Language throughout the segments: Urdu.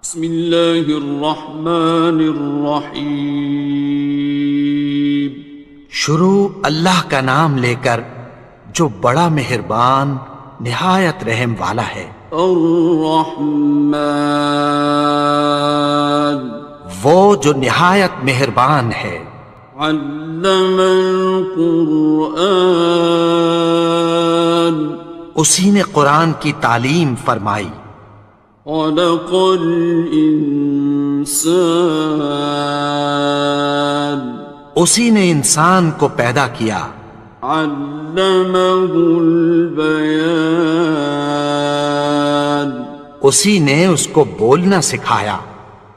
بسم اللہ الرحمن الرحیم۔ شروع اللہ کا نام لے کر جو بڑا مہربان نہایت رحم والا ہے۔ الرحمن، وہ جو نہایت مہربان ہے۔ علم القرآن، اسی نے قرآن کی تعلیم فرمائی۔ خلق الانسان، اسی نے انسان کو پیدا کیا۔ علمہ البیان، اسی نے اس کو بولنا سکھایا۔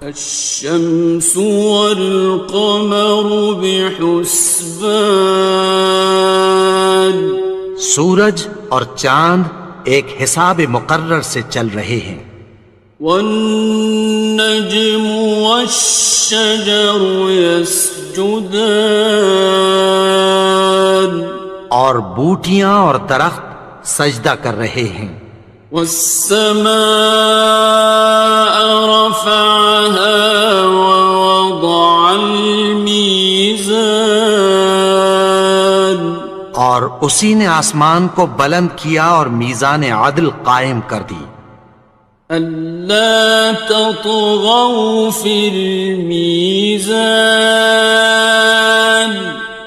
الشمس والقمر بحسبان، سورج اور چاند ایک حساب مقرر سے چل رہے ہیں۔ والنجم والشجر يسجدان، اور بوٹیاں اور درخت سجدہ کر رہے ہیں۔ والسماء رفعها ووضع الميزان، اور اسی نے آسمان کو بلند کیا اور میزان عدل قائم کر دی۔ ألا تطغوا في الميزان،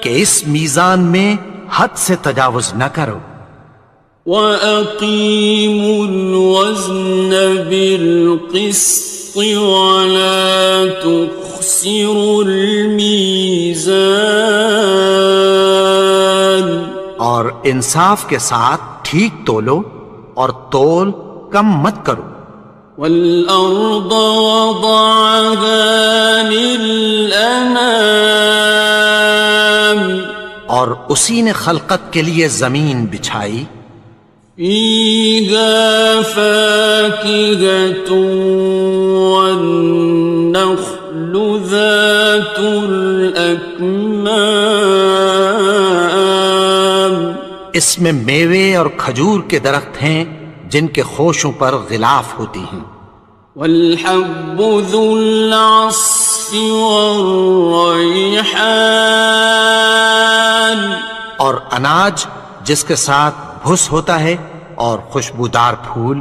کہ اس میزان میں حد سے تجاوز نہ کرو۔ وَأَقِيمُوا الْوَزْنَ بِالْقِسْطِ وَلَا تُخْسِرُوا الْمِيزَانَ، اور انصاف کے ساتھ ٹھیک تولو اور تول کم مت کرو۔ وَالْأَرْضَ وَضَعَهَا لِلْأَنَامِ، اور اسی نے خلقت کے لیے زمین بچھائی۔ فِيهَا فَاكِهَةٌ وَالنَّخْلُ ذَاتُ الْأَكْمَامِ، اس میں میوے اور کھجور کے درخت ہیں جن کے خوشوں پر غلاف ہوتی ہیں۔ وَالْحَبُّ ذُو الْعَصْفِ وَالرَّيْحَانِ، اور اناج جس کے ساتھ بھس ہوتا ہے اور خوشبودار پھول۔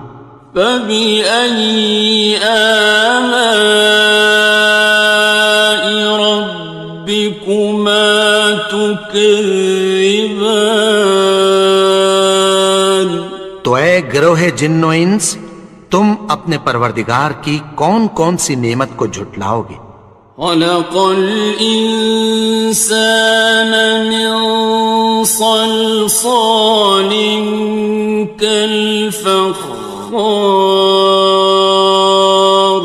فَبِأَيِّ آلَاءِ رَبِّكُمَا تُكَذِّبَانِ، تو اے گروہ جن و انس، تم اپنے پروردگار کی کون کون سی نعمت کو جھٹلاؤ گے؟ خَلَقَ الْإِنسَانَ مِنْ صَلْصَالٍ كَالْفَخَّارِ،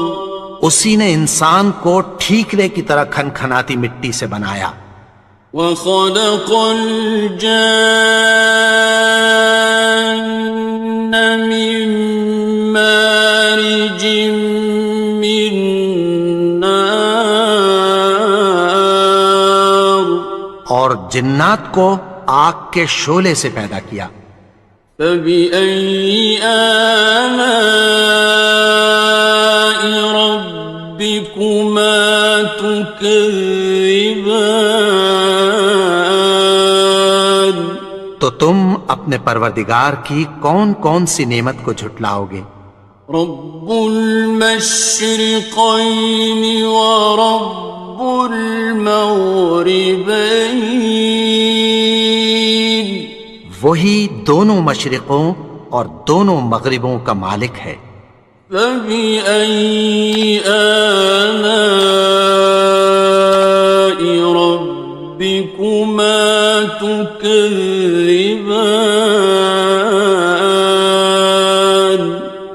اسی نے انسان کو ٹھیکرے کی طرح کھنکھناتی مٹی سے بنایا۔ وَخَلَقَ الْجَانَّ مِن مَّارِجٍ مِّن نَّارٍ، اور جنات کو آگ کے شعلے سے پیدا کیا۔ فَبِأَيِّ آلَاءِ رَبِّكُمَا تُكَذِّبَانِ، تو تم اپنے پروردگار کی کون کون سی نعمت کو جھٹلاؤ گے؟ رب المشرقین ورب المغربین، وہی دونوں مشرقوں اور دونوں مغربوں کا مالک ہے۔ فَبِأَيِّ آلَاءِ رَبِّكُمَا تُكَذِّبَانِ،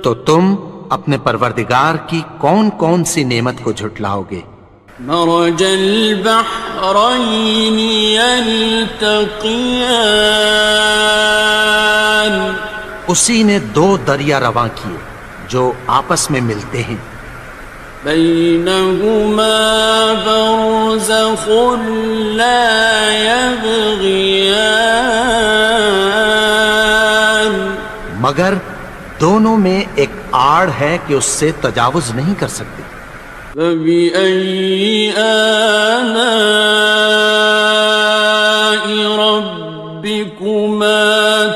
تو تم اپنے پروردگار کی کون کون سی نعمت کو جھٹلاؤ گے؟ مرج البحرین یلتقیان، اسی نے دو دریا رواں کیے جو آپس میں ملتے ہیں۔ بینہما برزخ لا یبغیان، مگر دونوں میں ایک آڑ ہے کہ اس سے تجاوز نہیں کر سکتے۔ فبأي آلاء ربكما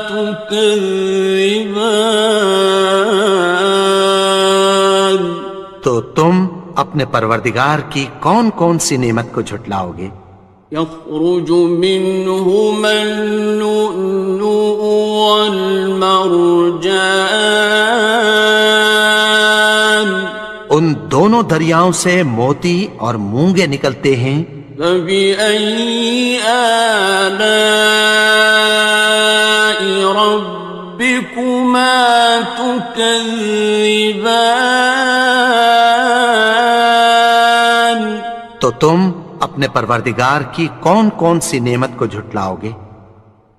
تكذبان؟ تو تم اپنے پروردگار کی کون کون سی نعمت کو جھٹلاؤ گے؟ يخرج منهما اللؤلؤ والمرجان، ان دونوں دریاؤں سے موتی اور مونگے نکلتے ہیں۔ فبأي آلاء ربكما تكذبان؟ تو تم اپنے پروردگار کی کون کون سی نعمت کو جھٹلاؤ گے؟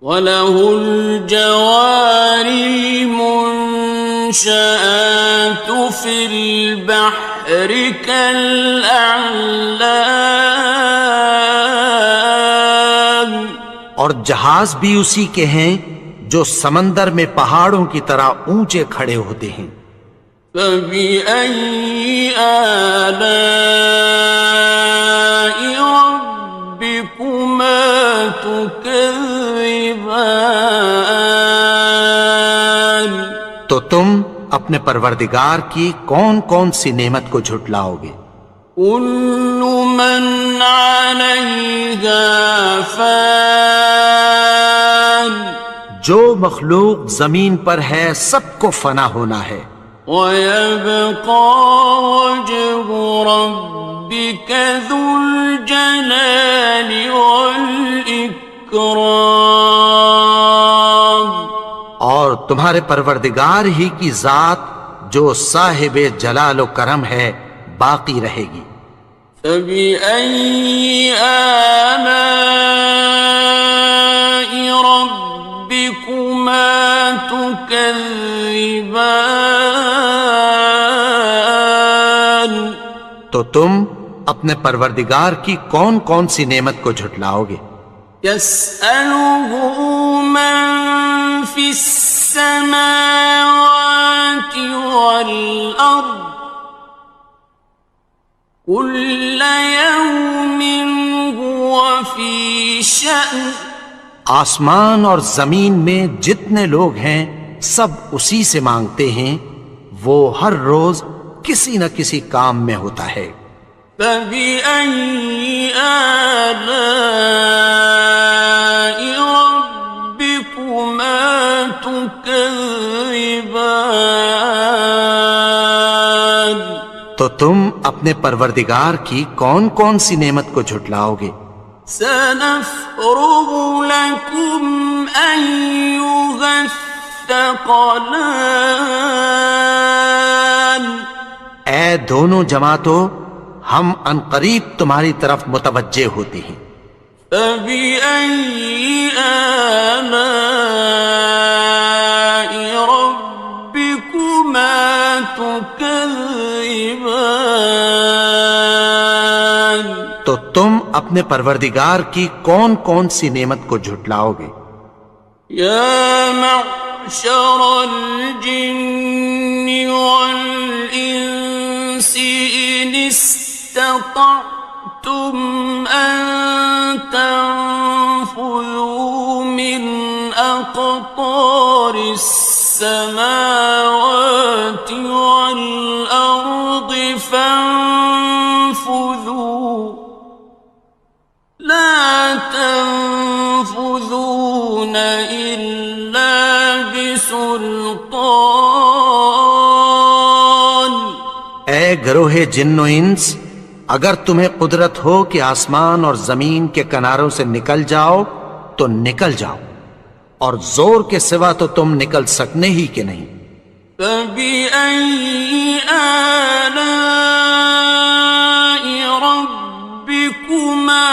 وَلَهُ الْجَوَارِ الْمُنشَآتُ فِي الْبَحْرِ كَالْأَعْلَامِ، اور جہاز بھی اسی کے ہیں جو سمندر میں پہاڑوں کی طرح اونچے کھڑے ہوتے ہیں۔ فَبِأَيِّ آلَاءِ رَبِّكُمَا تُكَذِّبَانِ؟ تو تم اپنے پروردگار کی کون کون سی نعمت کو جھٹلاؤ گے؟ كُلُّ مَنْ عَلَيْهَا فَانٍ، جو مخلوق زمین پر ہے سب کو فنا ہونا ہے۔ وَيَبْقَى وَجْهُ رَبِّكَ ذُو الْجَلَالِ وَالْإِكْرَامِ، اور تمہارے پروردگار ہی کی ذات جو صاحب جلال و کرم ہے باقی رہے گی۔ فَبِأَيِّ آلَاءِ رَبِّكُمَا تُكَذِّبَانِ؟ تو تم اپنے پروردگار کی کون کون سی نعمت کو جھٹلاؤ گے؟ يَسْأَلُهُ مَن فِي السَّمَاوَاتِ وَالْأَرْضِ كُلَّ يَوْمٍ هُوَ فِي شَأْنٍ، آسمان اور زمین میں جتنے لوگ ہیں سب اسی سے مانگتے ہیں، وہ ہر روز کسی نہ کسی کام میں ہوتا ہے۔ فَبِأَيِّ آلَاءِ رَبِّكُمَا تُكَذِّبَانِ؟ تو تم اپنے پروردگار کی کون کون سی نعمت کو جھٹلاؤ گے؟ سَنَفْرُغُ لَكُمْ أَيُّهَ الثَّقَلَانِ، اے دونوں جماعتوں، ہم عنقریب تمہاری طرف متوجہ ہوتے ہیں۔ فَبِأَيِّ آلَاءِ رَبِّكُمَا تُكَذِّبَانِ؟ تو تم اپنے پروردگار کی کون کون سی نعمت کو جھٹلاؤ گے؟ يَا مَعْشَرَ الْجِنِّ وَالْإِنسِ إِنِ اسْتَطَعْتُمْ أَن تَنفُذُوا مِنْ أَقْطَارِ السَّمَاوَاتِ وَالْأَرْضِ فَانفُذُوا لَا تَنفُذُونَ إِلَّا بِسُلْطَانٍ۔ اے گروہ جن و انس، اگر تمہیں قدرت ہو کہ آسمان اور زمین کے کناروں سے نکل جاؤ تو نکل جاؤ، اور زور کے سوا تو تم نکل سکنے ہی کہ نہیں۔ فَبِأَيِّ آلَاءِ رَبِّكُمَا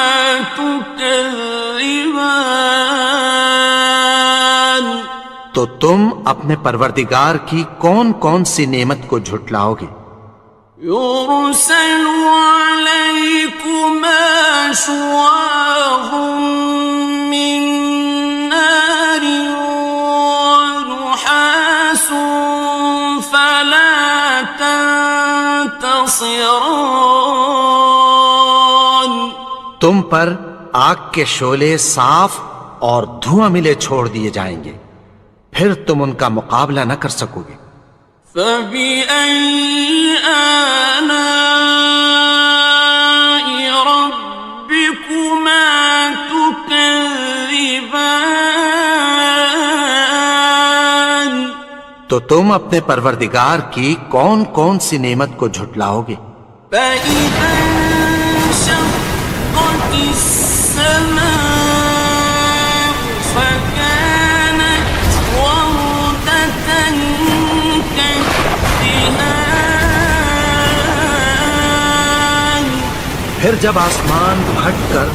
تُكَذِّبَانِ؟ تو تم اپنے پروردگار کی کون کون سی نعمت کو جھٹلاؤ گے؟ يُرْسَلُ عَلَيْكُمَا شُوَاظٌ مِّن نَّارٍ وَنُحَاسٌ فَلَا خاصران. تم پر آگ کے شعلے صاف اور دھواں ملے چھوڑ دیے جائیں گے، پھر تم ان کا مقابلہ نہ کر سکو گے۔ فَبِأَيِّ آلَاءِ رَبِّكُمَا تُكَذِّبَانِ؟ تو تم اپنے پروردگار کی کون کون سی نعمت کو جھٹلاؤ گے؟ فَإِذَا انشَقَّتِ السَّمَاءُ فَكَانَتْ وَرْدَةً كَالدِّهَانِ. پھر جب آسمان پھٹ کر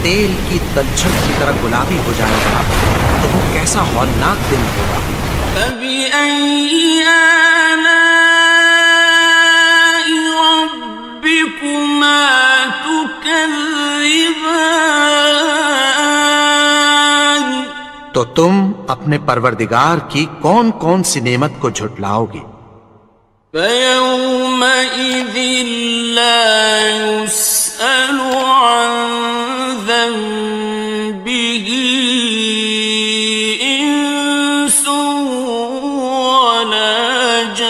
تیل کی تلچھٹ کی طرح گلابی ہو جائے گا تو وہ کیسا ہولناک دن ہوگا۔ فَبِأَيِّ آلَاءِ رَبِّكُمَا تُكَذِّبَانِ؟ تو تم اپنے پروردگار کی کون کون سی نعمت کو جھٹلاؤ گے؟ فَيَوْمَئِذٍ لَا يُسْأَلُ عَنْ ذَنبِهِ إِنسٌ وَلَا جَانٌ.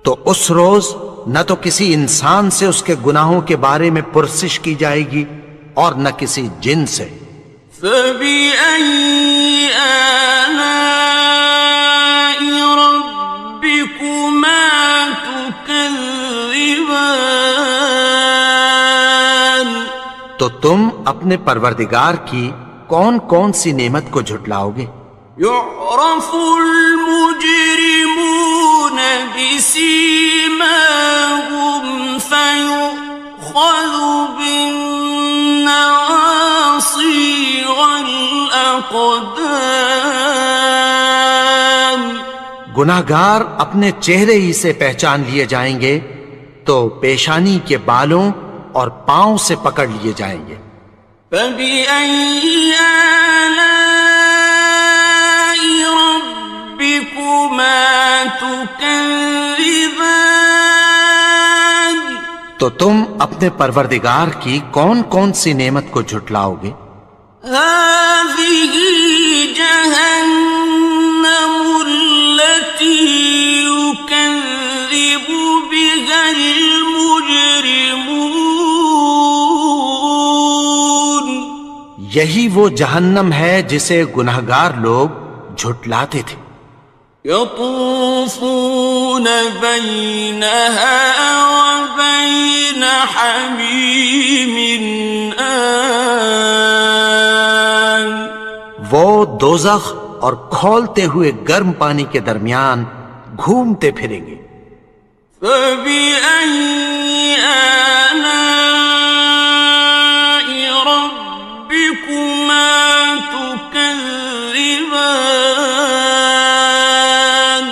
تو اس روز نہ تو کسی انسان سے اس کے گناہوں کے بارے میں پرسش کی جائے گی اور نہ کسی جن سے۔ فَبِأَيِّ آلَاءِ رَبِّكُمَا تُكَذِّبَانِ؟ تو تم اپنے پروردگار کی کون کون سی نعمت کو جھٹلاؤ گے؟ يُعْرَفُ الْمُجْرِمُونَ بِسِيمَاهُمْ فَيُؤْخَذُ بِالنَّوَاصِي وَالْأَقْدَامِ. گناہگار اپنے چہرے ہی سے پہچان لیے جائیں گے تو پیشانی کے بالوں اور پاؤں سے پکڑ لیے جائیں گے۔ فَبِأَيِّ آلَاءِ رَبِّكُمَا تُكَذِّبَانِ؟ تو تم اپنے پروردگار کی کون کون سی نعمت کو جھٹلاؤ گے؟ هَٰذِهِ جَهَنَّمُ الَّتِي يُكَذِّبُ بِهَا الْمُجْرِمُونَ. یہی وہ جہنم ہے جسے گناہگار لوگ جھٹلاتے تھے۔ يَطُوفُونَ بَيْنَهَا وَبَيْنَ حَمِيمٍ آنٍ. وہ دوزخ اور کھولتے ہوئے گرم پانی کے درمیان گھومتے پھریں گے۔ فَبِأَيِّ آلَاءِ رَبِّكُمَا تُكَذِّبَانِ؟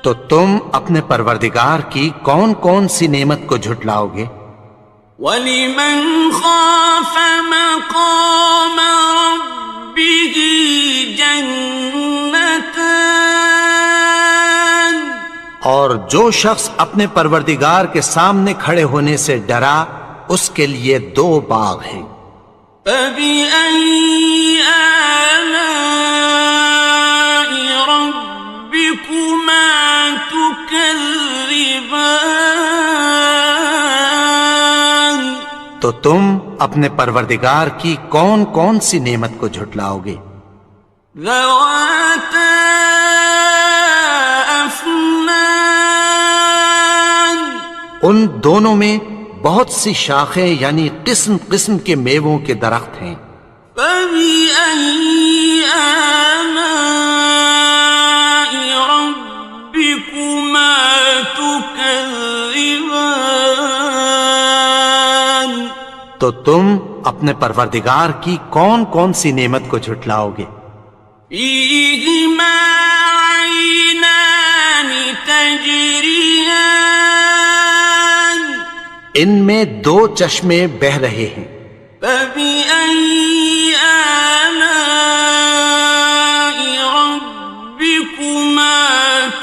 تو تم اپنے پروردگار کی کون کون سی نعمت کو جھٹلاؤ گے؟ وَلِمَنْ خَافَ مَقَامَ رَبِّهِ جَنَّتَانِ. اور جو شخص اپنے پروردگار کے سامنے کھڑے ہونے سے ڈرا اس کے لیے 2 باغ ہیں۔ فَبِأَيِّ آلَاءِ رَبِّكُمَا تُكَذِّبَانِ؟ تو تم اپنے پروردگار کی کون کون سی نعمت کو جھٹلاؤ گے؟ ذَوَاتَا أَفْنَانٍ. ان دونوں میں بہت سی شاخیں یعنی قسم قسم کے میووں کے درخت ہیں۔ فَبِأَيِّ آلَاءِ رَبِّكُمَا تُكَذِّبَانِ؟ تو تم اپنے پروردگار کی کون کون سی نعمت کو جھٹلاؤ گے؟ فِيهِمَا عَيْنَانِ تَجْرِيَانِ. ان میں 2 چشمے بہہ رہے ہیں۔ فَبِأَيِّ آلَاءِ رَبِّكُمَا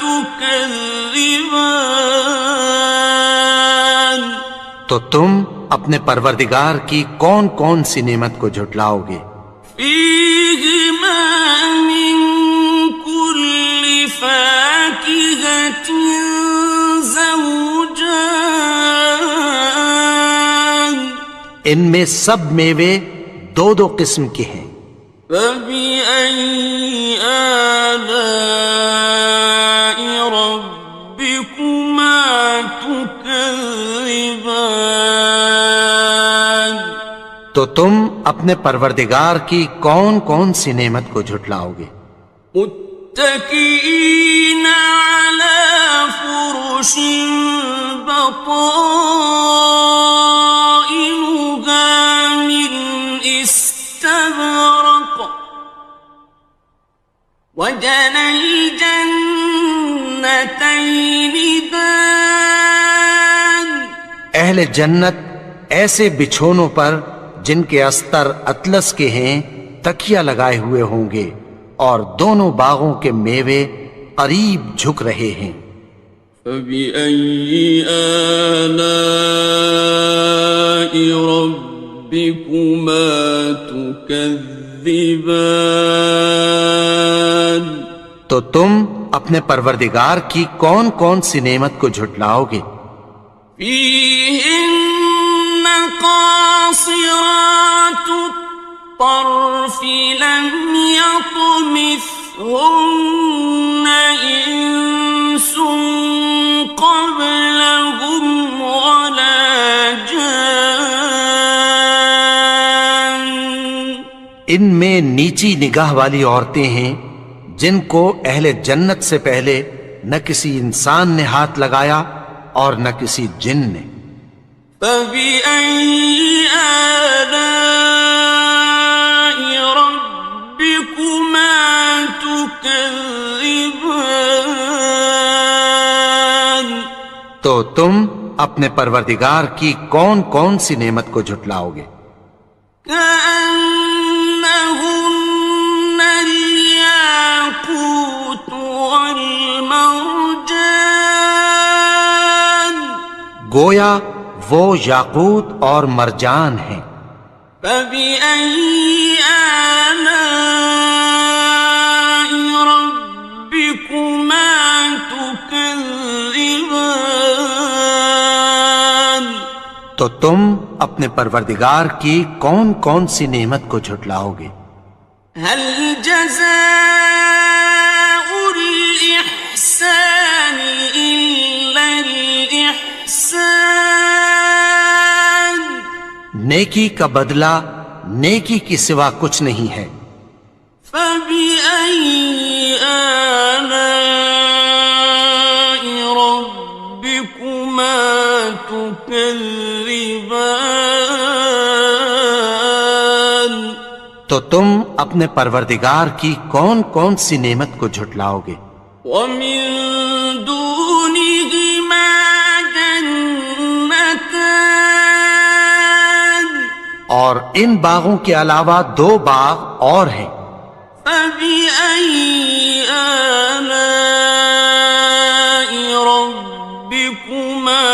تُكَذِّبَانِ؟ تو تم اپنے پروردگار کی کون کون سی نعمت کو جھٹلاؤ گے؟ فيهما من كل فاكهة زوجان ان میں سب میوے دو دو قسم کے ہیں۔ فبأي آلاء ربكما تكذبان تو تم اپنے پروردگار کی کون کون سی نعمت کو جھٹلاؤ گے؟ متكئين على فرش بطائنها من استبرق وجنى الجنتين دان اہل جنت ایسے بچھونوں پر جن کے استر اطلس کے ہیں تکیہ لگائے ہوئے ہوں گے، اور دونوں باغوں کے میوے قریب جھک رہے ہیں۔ فبأي آلاء ربكما تكذبان تو تم اپنے پروردگار کی کون کون سی نعمت کو جھٹلاؤ گے؟ فيهن قاصرات الطرف لم يطمثهن إنس قبلهم ولا جان ان میں نیچی نگاہ والی عورتیں ہیں جن کو اہل جنت سے پہلے نہ کسی انسان نے ہاتھ لگایا اور نہ کسی جن نے۔ فبأي آلاء ربكما تكذبان تو تم اپنے پروردگار کی کون کون سی نعمت کو جھٹلاؤ گے؟ كأنهن الياقوت والمرجان گویا وہ یاقوت اور مرجان ہیں۔ فبأي آلاء ربكما تكذبان تو تم اپنے پروردگار کی کون کون سی نعمت کو جھٹلاؤ گے؟ هل جزاء الإحسان إلا الإحسان نیکی کا بدلہ نیکی کی سوا کچھ نہیں ہے۔ فبأي آلاء ربكما تكذبان تو تم اپنے پروردگار کی کون کون سی نعمت کو جھٹلاؤ گے؟ ومن دونهما جنتان اور ان باغوں کے علاوہ دو باغ اور ہیں۔ فبأي آلاء ربكما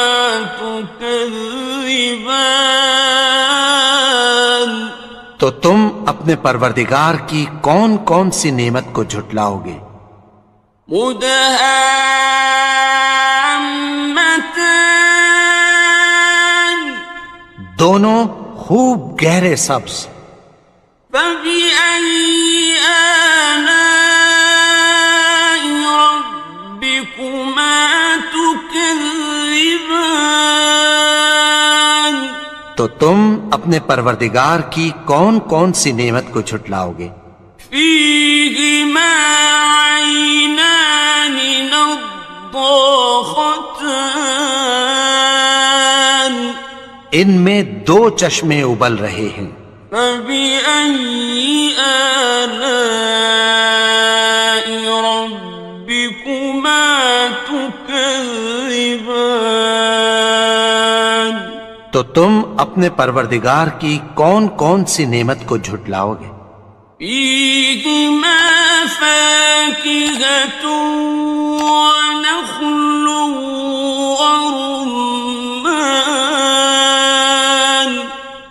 تكذبان تو تم اپنے پروردگار کی کون کون سی نعمت کو جھٹلاؤ گے؟ مدهامتان دونوں خوب گہرے سبز۔ فبأي آلاء ربكما تكذبان تو تم اپنے پروردگار کی کون کون سی نعمت کو جھٹلاؤ گے؟ فيهما عينان نضاختان ان میں دو چشمے ابل رہے ہیں۔ فبأي آلاء ربكما تكذبان تو تم اپنے پروردگار کی کون کون سی نعمت کو جھٹلاؤ گے؟ فيهما فاكهة ونخل ورمان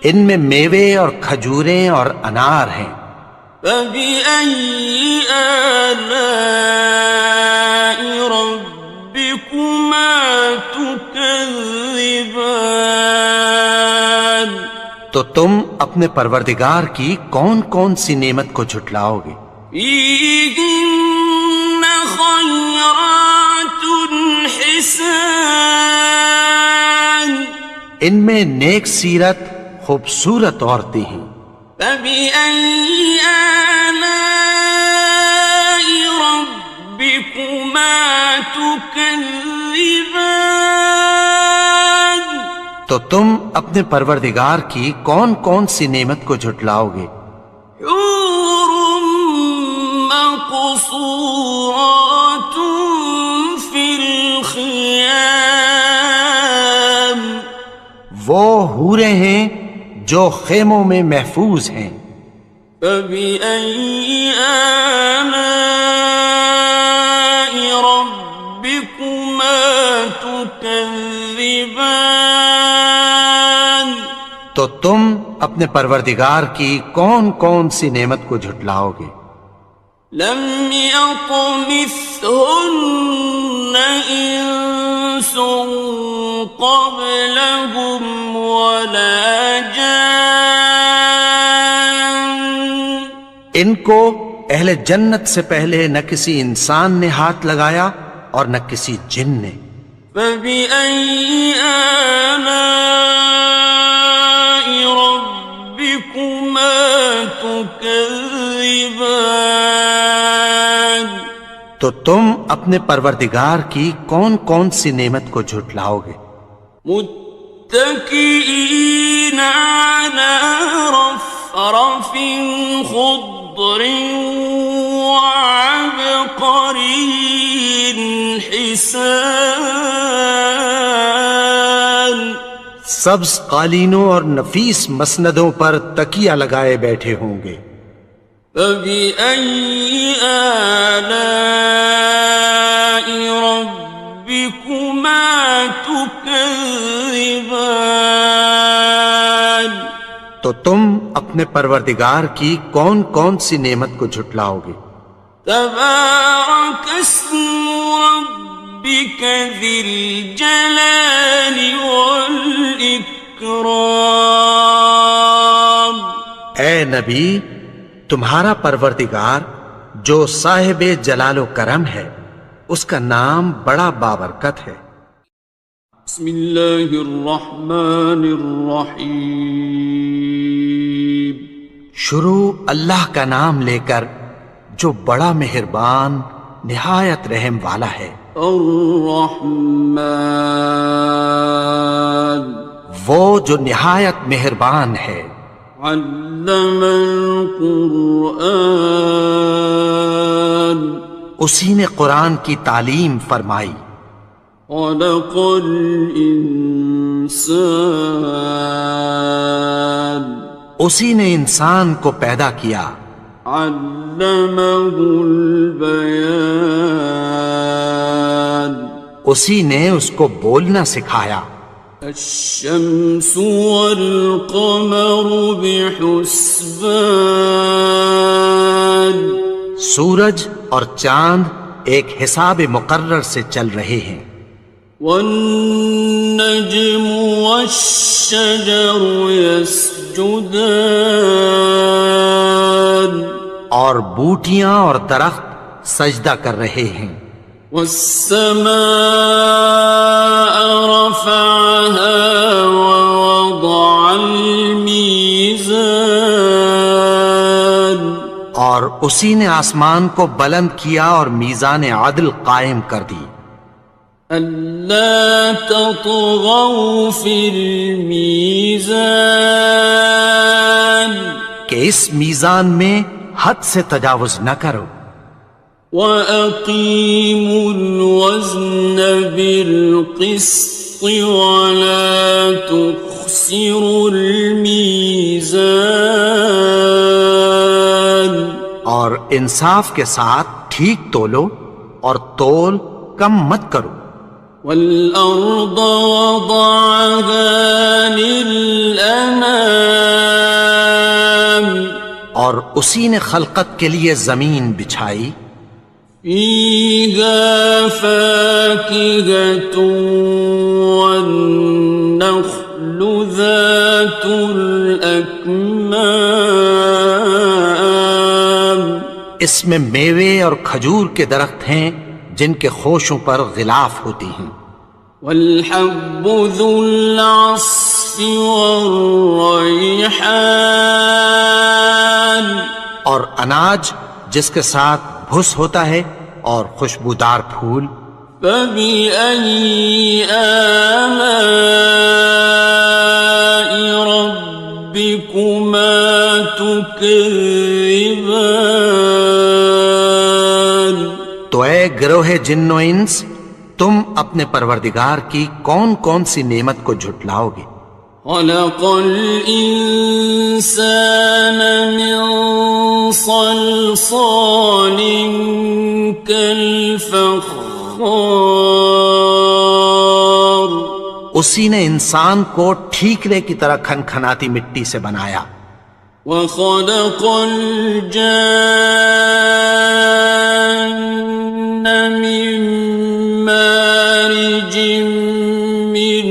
ان میں میوے اور کھجوریں اور انار ہیں۔ فبأي آلاء ربكما تكذبان؟ تو تم اپنے پروردگار کی کون کون سی نعمت کو جھٹلاؤ گے؟ فيهن خيرات حسان، ان میں نیک سیرت خوبصورت عورتیں ہیں۔ فبأي آلاء ربكما تكذبان؟ تو تم اپنے پروردگار کی کون کون سی نعمت کو جھٹلاؤ گے؟ حور مقصورات في الخيام، وہ حوریں ہیں جو خیموں میں محفوظ ہیں۔ فبأي آلاء ربكما تكذبان؟ تو تم اپنے پروردگار کی کون کون سی نعمت کو جھٹلاؤ گے؟ لم يطمثهن إنس قبلهم ولا جان، ان کو اہل جنت سے پہلے نہ کسی انسان نے ہاتھ لگایا اور نہ کسی جن نے۔ فبأي آلاء ربكما تكذبان؟ تو تم اپنے پروردگار کی کون کون سی نعمت کو جھٹلاؤ گے؟ متكئين على رفرف خضر وعبقري حسان، سبز قالینوں اور نفیس مسندوں پر تکیہ لگائے بیٹھے ہوں گے۔ فبأي آلاء ربكما تكذبان؟ تو تم اپنے پروردگار کی کون کون سی نعمت کو جھٹلاؤ گے؟ تبارك اسم ربك ذي الجلال والإكرام۔ اے نبی، تمہارا پروردگار جو صاحب جلال و کرم ہے، اس کا نام بڑا بابرکت ہے۔ بسم اللہ الرحمن الرحیم۔ شروع اللہ کا نام لے کر جو بڑا مہربان نہایت رحم والا ہے۔ الرحمن، وہ جو نہایت مہربان ہے۔ علم القرآن، اسی نے قرآن کی تعلیم فرمائی۔ خلق الانسان، اسی نے انسان کو پیدا کیا۔ علمہ البیان، اسی نے اس کو بولنا سکھایا۔ الشمس والقمر بحسبان، سورج اور چاند ایک حساب مقرر سے چل رہے ہیں۔ والنجم والشجر يسجدان، اور بوٹیاں اور درخت سجدہ کر رہے ہیں۔ والسماء رفعها ووضع الميزان، اور اسی نے آسمان کو بلند کیا اور میزان عدل قائم کر دی۔ ألا تطغوا في الميزان، کہ اس میزان میں حد سے تجاوز نہ کرو۔ وَأَقِيمُوا الْوَزْنَ بِالْقِسْطِ وَلَا تُخْسِرُوا الْمِيزَانَ، اور انصاف کے ساتھ ٹھیک تولو اور تول کم مت کرو۔ والأرض وضعها للأنام اور اسی نے خلقت کے لیے زمین بچھائی، فيها فاكهة والنخل ذات الأكمام اس میں میوے اور کھجور کے درخت ہیں جن کے خوشوں پر غلاف ہوتی ہیں، والحب ذو العصف والريحان اور اناج جس کے ساتھ بھس ہوتا ہے اور خوشبودار پھول۔ فبأي آلاء ربكما تكذبان تو اے گروہ جن و انس، تم اپنے پروردگار کی کون کون سی نعمت کو جھٹلاؤ گے؟ خلق الإنسان من صلصال كالفخار اسی نے انسان کو ٹھیکرے کی طرح کھنکھناتی مٹی سے بنایا، وخلق الجان من مارج من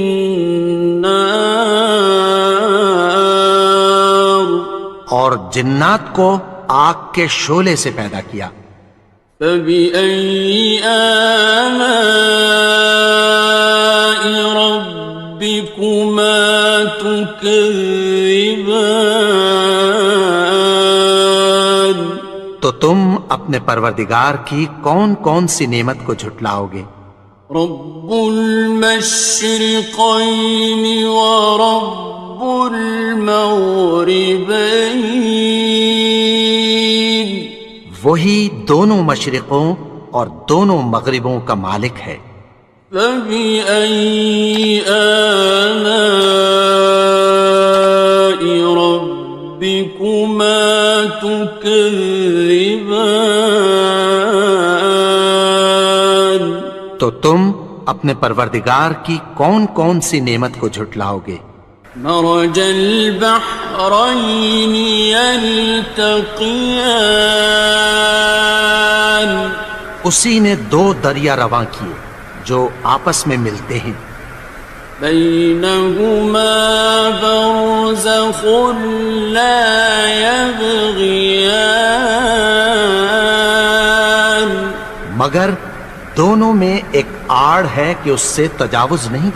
نار اور جنات کو آگ کے شعلے سے پیدا کیا۔ فبأي آلاء ربكما تكذبان تو تم اپنے پروردگار کی کون کون سی نعمت کو جھٹلاؤ گے؟ رب المشرقين ورب المغربين وہی دونوں مشرقوں اور دونوں مغربوں کا مالک ہے۔ فبأي آلاء ربكما تكذبان تو تم اپنے پروردگار کی کون کون سی نعمت کو جھٹلاؤ گے؟ مرج البحرين يلتقيان اسی نے دو دریا رواں کیے جو آپس میں ملتے ہیں، بينهما برزخ لا يبغيان مگر دونوں میں ایک آڑ ہے کہ اس سے تجاوز نہیں